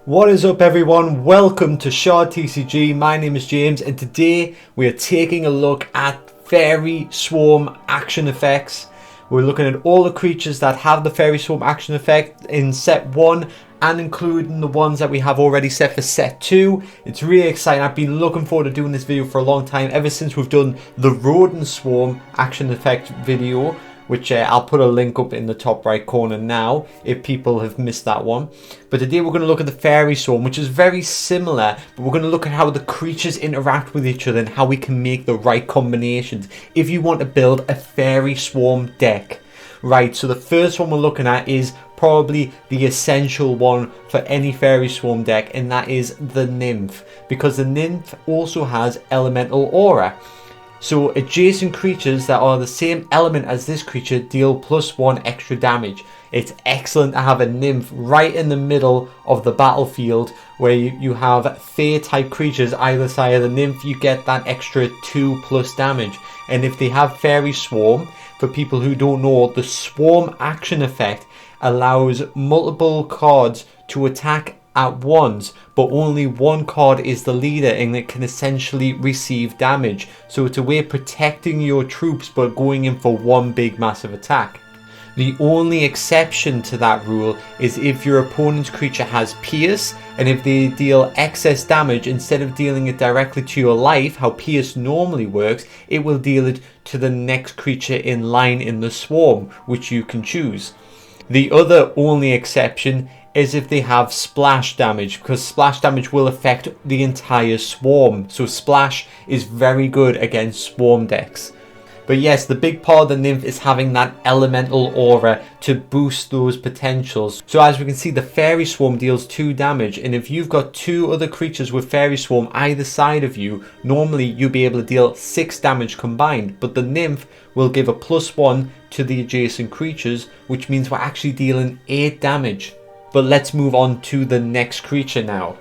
What is up everyone, welcome to Shard TCG. My name is James and today we are taking a look at Faerie Swarm action effects. We're looking at all the creatures that have the Faerie Swarm action effect in set 1 and including the ones that we have already set for set 2. It's really exciting. I've been looking forward to doing this video for a long time, ever since we've done the Rodent Swarm action effect video, which I'll put a link up in the top right corner now if people have missed that one. But today we're going to look at the Faerie Swarm, which is very similar, but we're going to look at how the creatures interact with each other and how we can make the right combinations if you want to build a Faerie Swarm deck. Right, so the first one we're looking at is probably the essential one for any Faerie Swarm deck, and that is the Nymph, because the Nymph also has elemental aura. So adjacent creatures that are the same element as this creature deal +1 extra damage. It's excellent to have a Nymph right in the middle of the battlefield where you have Fae type creatures either side of the Nymph. You get that extra 2+ damage. And if they have Faerie Swarm, for people who don't know, the Swarm action effect allows multiple cards to attack at once, but only one card is the leader and it can essentially receive damage. So it's a way of protecting your troops but going in for one big massive attack. The only exception to that rule is if your opponent's creature has Pierce, and if they deal excess damage, instead of dealing it directly to your life, how Pierce normally works, it will deal it to the next creature in line in the swarm, which you can choose. The other only exception is if they have splash damage, because splash damage will affect the entire swarm. So splash is very good against swarm decks. But yes, the big part of the Nymph is having that elemental aura to boost those potentials. So as we can see, the Faerie Swarm deals 2 damage, and if you've got 2 other creatures with Faerie Swarm either side of you, normally you'll be able to deal 6 damage combined, but the Nymph will give a +1 to the adjacent creatures, which means we're actually dealing 8 damage. But let's move on to the next creature now.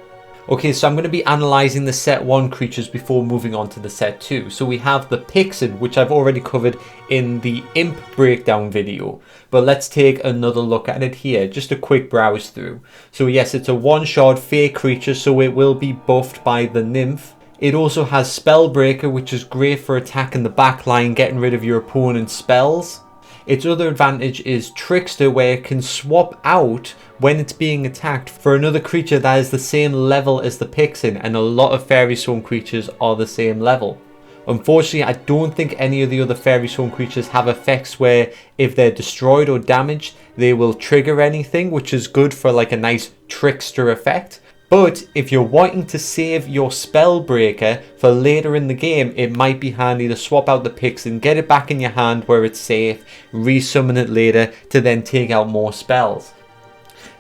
Okay, so I'm going to be analysing the set 1 creatures before moving on to the set 2. So we have the Pixie, which I've already covered in the Imp breakdown video. But let's take another look at it here, just a quick browse through. So yes, it's a 1-shot Fae creature, so it will be buffed by the Nymph. It also has Spellbreaker, which is great for attacking the back line, getting rid of your opponent's spells. Its other advantage is Trickster, where it can swap out when it's being attacked for another creature that is the same level as the Pixie, and a lot of Faerie Swarm creatures are the same level. Unfortunately, I don't think any of the other Faerie Swarm creatures have effects where if they're destroyed or damaged, they will trigger anything, which is good for like a nice Trickster effect. But if you're wanting to save your Spellbreaker for later in the game, it might be handy to swap out the Pixie and get it back in your hand where it's safe, resummon it later to then take out more spells.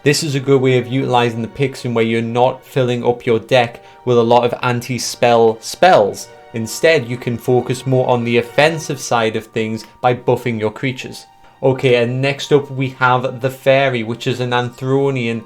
This is a good way of utilising the Pixie where you're not filling up your deck with a lot of anti-spell spells. Instead, you can focus more on the offensive side of things by buffing your creatures. Okay, and next up we have the Fairy, which is an Anthronian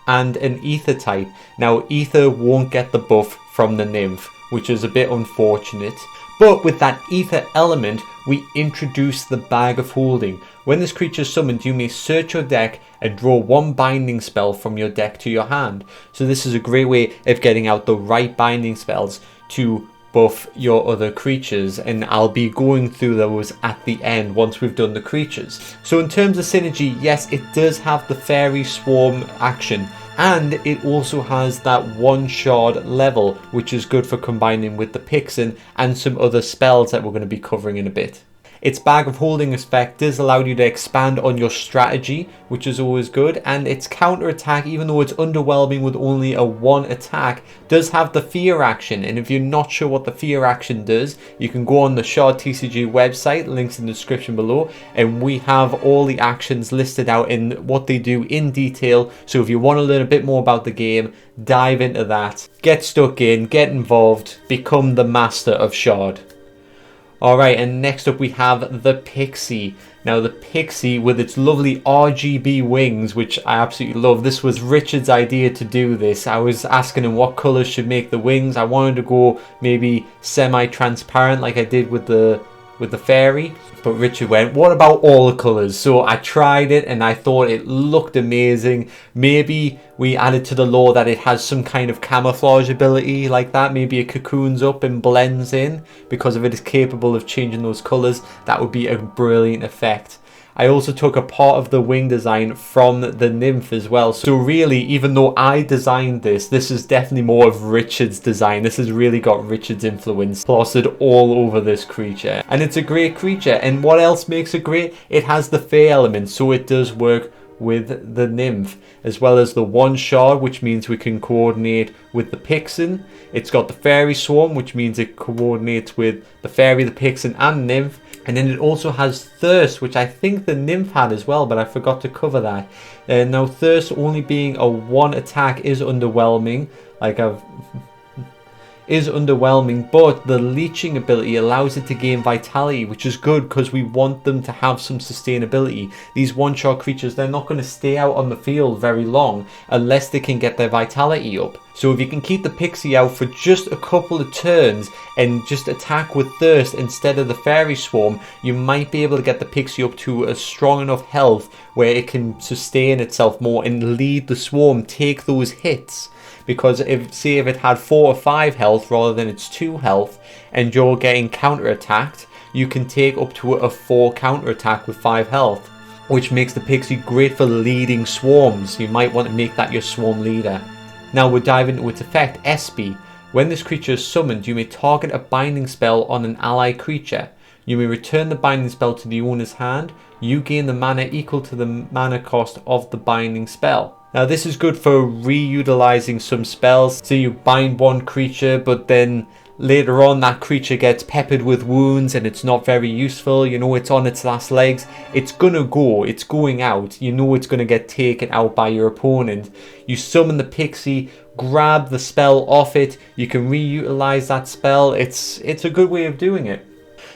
and an Ether type. Now Ether won't get the buff from the Nymph, which is a bit unfortunate. But with that Ether element, we introduce the Bag of Holding. When this creature is summoned, you may search your deck and draw 1 binding spell from your deck to your hand. So this is a great way of getting out the right binding spells to buff your other creatures, and I'll be going through those at the end once we've done the creatures. So in terms of synergy, yes, it does have the Faerie Swarm action, and it also has that 1-shard level, which is good for combining with the Pixie and some other spells that we're going to be covering in a bit. Its Bag of Holding effect does allow you to expand on your strategy, which is always good, and its counter attack, even though it's underwhelming with only a 1 attack, does have the fear action. And if you're not sure what the fear action does, you can go on the Shard TCG website, links in the description below, and we have all the actions listed out in what they do in detail. So if you want to learn a bit more about the game, dive into that, get stuck in, get involved, become the master of Shard. Alright, and next up we have the Pixie. Now the Pixie with its lovely RGB wings, which I absolutely love. This was Richard's idea to do this. I was asking him what colours should make the wings. I wanted to go maybe semi-transparent like I did with the with the fairy. But Richard went, what about all the colours? So I tried it and I thought it looked amazing. Maybe we added to the lore that it has some kind of camouflage ability like that. Maybe it cocoons up and blends in because of it is capable of changing those colours. That would be a brilliant effect. I also took a part of the wing design from the Nymph as well. So really, even though I designed this is definitely more of Richard's design. This has really got Richard's influence plastered all over this creature. And it's a great creature. And what else makes it great? It has the Fae element, so it does work with the Nymph, as well as the one shard, which means we can coordinate with the Pixie. It's got the Faerie Swarm, which means it coordinates with the Fairy, the Pixie and Nymph. And then it also has Thirst, which I think the Nymph had as well, but I forgot to cover that. Now Thirst only being a 1 attack is underwhelming, but the leeching ability allows it to gain vitality, which is good because we want them to have some sustainability. These one-shot creatures, they're not going to stay out on the field very long unless they can get their vitality up. So if you can keep the Pixie out for just a couple of turns and just attack with Thirst instead of the Faerie Swarm, you might be able to get the Pixie up to a strong enough health where it can sustain itself more and lead the Swarm, take those hits. Because if it had 4 or 5 health rather than its 2 health and you're getting counter-attacked, you can take up to a 4 counter-attack with 5 health, which makes the Pixie great for leading swarms. You might want to make that your swarm leader. Now we're diving into its effect, Espy. When this creature is summoned, you may target a binding spell on an ally creature. You may return the binding spell to the owner's hand. You gain the mana equal to the mana cost of the binding spell. Now this is good for reutilizing some spells. So you bind one creature, but then later on that creature gets peppered with wounds and it's not very useful. You know, it's on its last legs. It's gonna go, it's going out. You know it's gonna get taken out by your opponent. You summon the Pixie, grab the spell off it. You can reutilize that spell. It's a good way of doing it.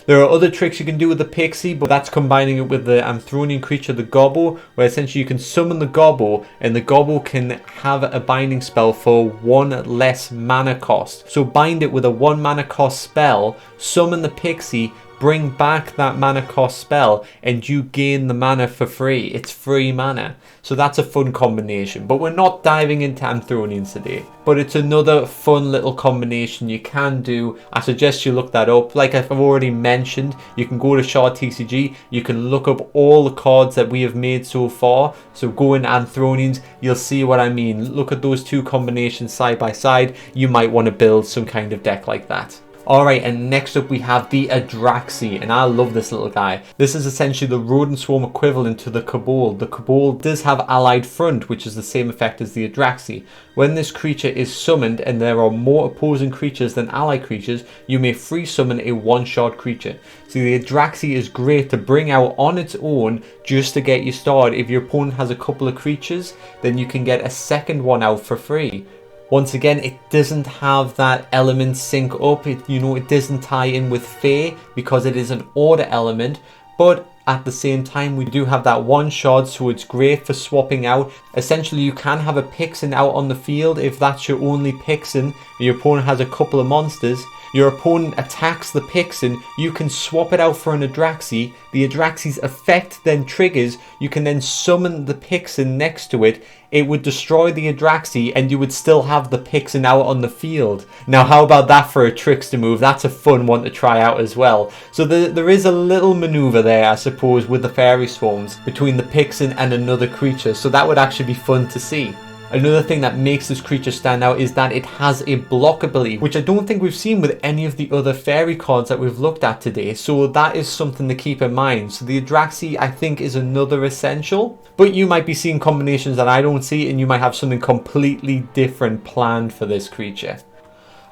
There are other tricks you can do with the Pixie, but that's combining it with the Anthronian creature, the Gobbo, where essentially you can summon the Gobbo, and the Gobbo can have a binding spell for 1 less mana cost. So bind it with a 1 mana cost spell, summon the Pixie, bring back that mana cost spell, and you gain the mana for free. It's free mana. So that's a fun combination, but we're not diving into Anthronians today. But it's another fun little combination you can do. I suggest you look that up. Like I've already mentioned, you can go to Shard TCG, you can look up all the cards that we have made so far. So go in Anthronians, you'll see what I mean. Look at those two combinations side by side. You might want to build some kind of deck like that. Alright, and next up we have the Adraxi, and I love this little guy. This is essentially the Rodent Swarm equivalent to the Kobold. The Kobold does have Allied Front, which is the same effect as the Adraxi. When this creature is summoned and there are more opposing creatures than allied creatures, you may free summon a one-shot creature. So the Adraxi is great to bring out on its own just to get you started. If your opponent has a couple of creatures, then you can get a second one out for free. Once again, it doesn't have that element sync up. It doesn't tie in with Fae because it is an order element. But at the same time, we do have that one shot, so it's great for swapping out. Essentially, you can have a Pixie out on the field if that's your only Pixie. Your opponent has a couple of monsters. Your opponent attacks the Pixie, you can swap it out for an Adraxi. The Adraxi's effect then triggers. You can then summon the Pixie next to it. It would destroy the Adraxi and you would still have the Pixie out on the field. Now how about that for a trickster move? That's a fun one to try out as well. So there is a little maneuver there, I suppose, with the Faerie Swarms between the Pixie and another creature. So that would actually be fun to see. Another thing that makes this creature stand out is that it has a block ability, which I don't think we've seen with any of the other fairy cards that we've looked at today. So that is something to keep in mind. So the Adraxi, I think, is another essential. But you might be seeing combinations that I don't see, and you might have something completely different planned for this creature.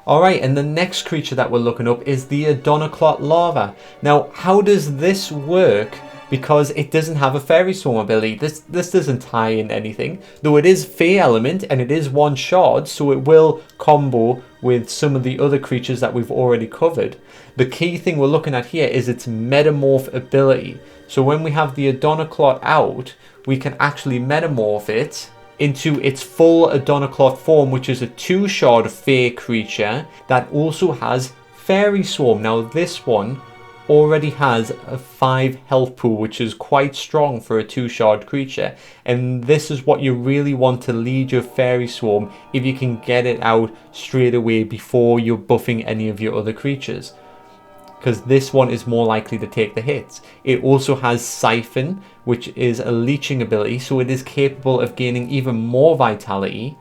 Alright, and the next creature that we're looking up is the Adona Clot Larva. Now, how does this work? Because it doesn't have a Faerie Swarm ability. This doesn't tie in anything. Though it is Fae element and it is one shard, so it will combo with some of the other creatures that we've already covered. The key thing we're looking at here is its metamorph ability. So when we have the Adona Clot out, we can actually metamorph it into its full Adona Clot form, which is a 2-shard Fae creature that also has Faerie Swarm. Now this one already has a 5 health pool, which is quite strong for a 2 shard creature, and this is what you really want to lead your Faerie Swarm if you can get it out straight away before you're buffing any of your other creatures, because this one is more likely to take the hits. It also has Siphon, which is a leeching ability, so it is capable of gaining even more vitality.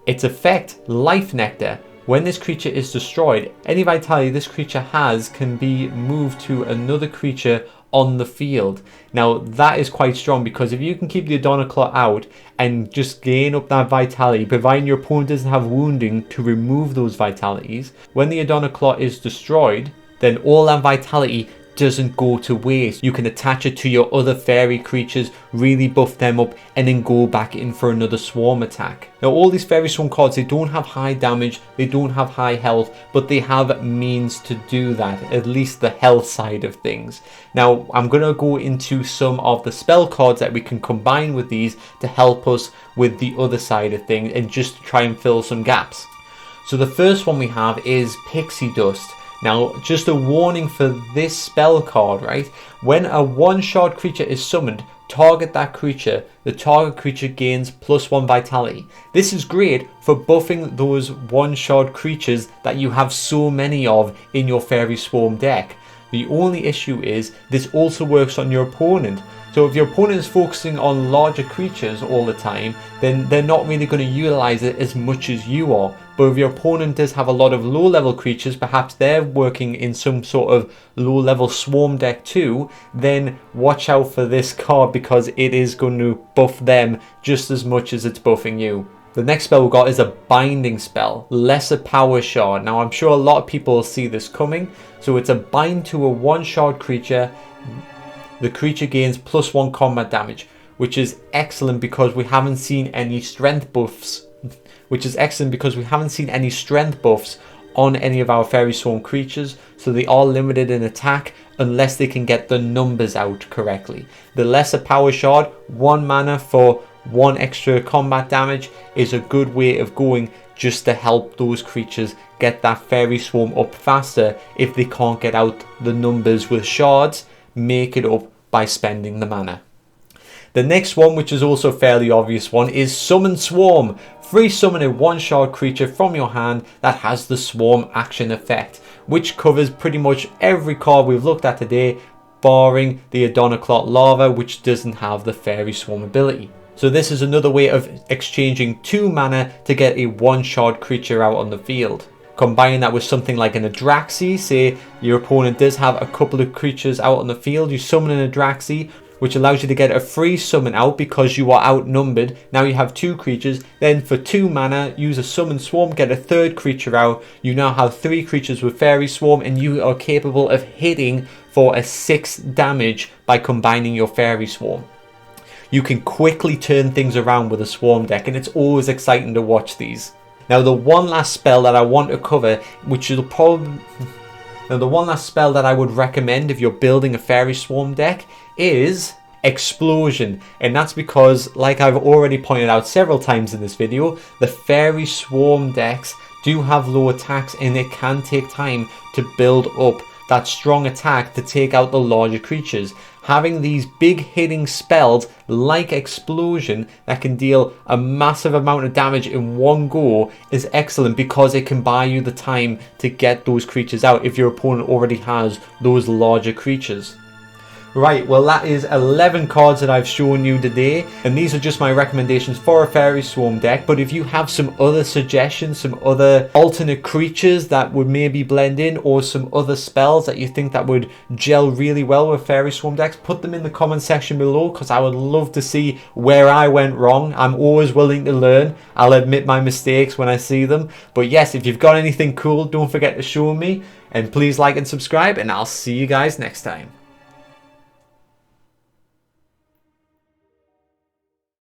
Its effect, Life Nectar. When this creature is destroyed, any vitality this creature has can be moved to another creature on the field. Now that is quite strong, because if you can keep the Adona Clot out and just gain up that vitality, providing your opponent doesn't have wounding to remove those vitalities, when the Adona Clot is destroyed, then all that vitality doesn't go to waste. You can attach it to your other fairy creatures, really buff them up, and then go back in for another swarm attack. Now all these Faerie Swarm cards, they don't have high damage, they don't have high health, but they have means to do that, at least the health side of things. Now I'm going to go into some of the spell cards that we can combine with these to help us with the other side of things and just try and fill some gaps. So the first one we have is Pixie Dust. Now, just a warning for this spell card, right? When a 1 shard creature is summoned, target that creature. The target creature gains +1 vitality. This is great for buffing those 1 shard creatures that you have so many of in your Faerie Swarm deck. The only issue is this also works on your opponent. So if your opponent is focusing on larger creatures all the time, then they're not really going to utilize it as much as you are. But if your opponent does have a lot of low level creatures, perhaps they're working in some sort of low level swarm deck too, then watch out for this card, because it is going to buff them just as much as it's buffing you. The next spell we've got is a binding spell, Lesser Power Shard. Now I'm sure a lot of people will see this coming. So it's a bind to a 1 shard creature. The creature gains +1 combat damage, which is excellent because we haven't seen any strength buffs. On any of our Faerie Swarm creatures, so they are limited in attack unless they can get the numbers out correctly. The Lesser Power Shard, 1 mana for 1 extra combat damage, is a good way of going, just to help those creatures get that Faerie Swarm up faster if they can't get out the numbers with shards. Make it up by spending the mana. The next one, which is also a fairly obvious one, is Summon Swarm. Free summon a 1 shard creature from your hand that has the Swarm action effect, which covers pretty much every card we've looked at today, barring the Adona Clot Lava, which doesn't have the Faerie Swarm ability. So this is another way of exchanging 2 mana to get a 1 shard creature out on the field. Combine that with something like an Adraxi. Say your opponent does have a couple of creatures out on the field, you summon an Adraxi, which allows you to get a free summon out because you are outnumbered. Now you have 2 creatures, then for 2 mana use a Summon Swarm, get a 3rd creature out. You now have 3 creatures with Faerie Swarm, and you are capable of hitting for a 6 damage by combining your Faerie Swarm. You can quickly turn things around with a Swarm deck, and it's always exciting to watch these. Now the one last spell that I want to cover, the one last spell that I would recommend if you're building a Faerie Swarm deck is Explosion. And that's because, like I've already pointed out several times in this video, the Faerie Swarm decks do have low attacks, and it can take time to build up that strong attack to take out the larger creatures. Having these big hitting spells like Explosion that can deal a massive amount of damage in one go is excellent, because it can buy you the time to get those creatures out if your opponent already has those larger creatures. Right, well that is 11 cards that I've shown you today, and these are just my recommendations for a Faerie Swarm deck. But if you have some other suggestions, some other alternate creatures that would maybe blend in, or some other spells that you think that would gel really well with Faerie Swarm decks, put them in the comment section below, because I would love to see where I went wrong. I'm always willing to learn. I'll admit my mistakes when I see them. But yes, if you've got anything cool, don't forget to show me, and please like and subscribe, and I'll see you guys next time.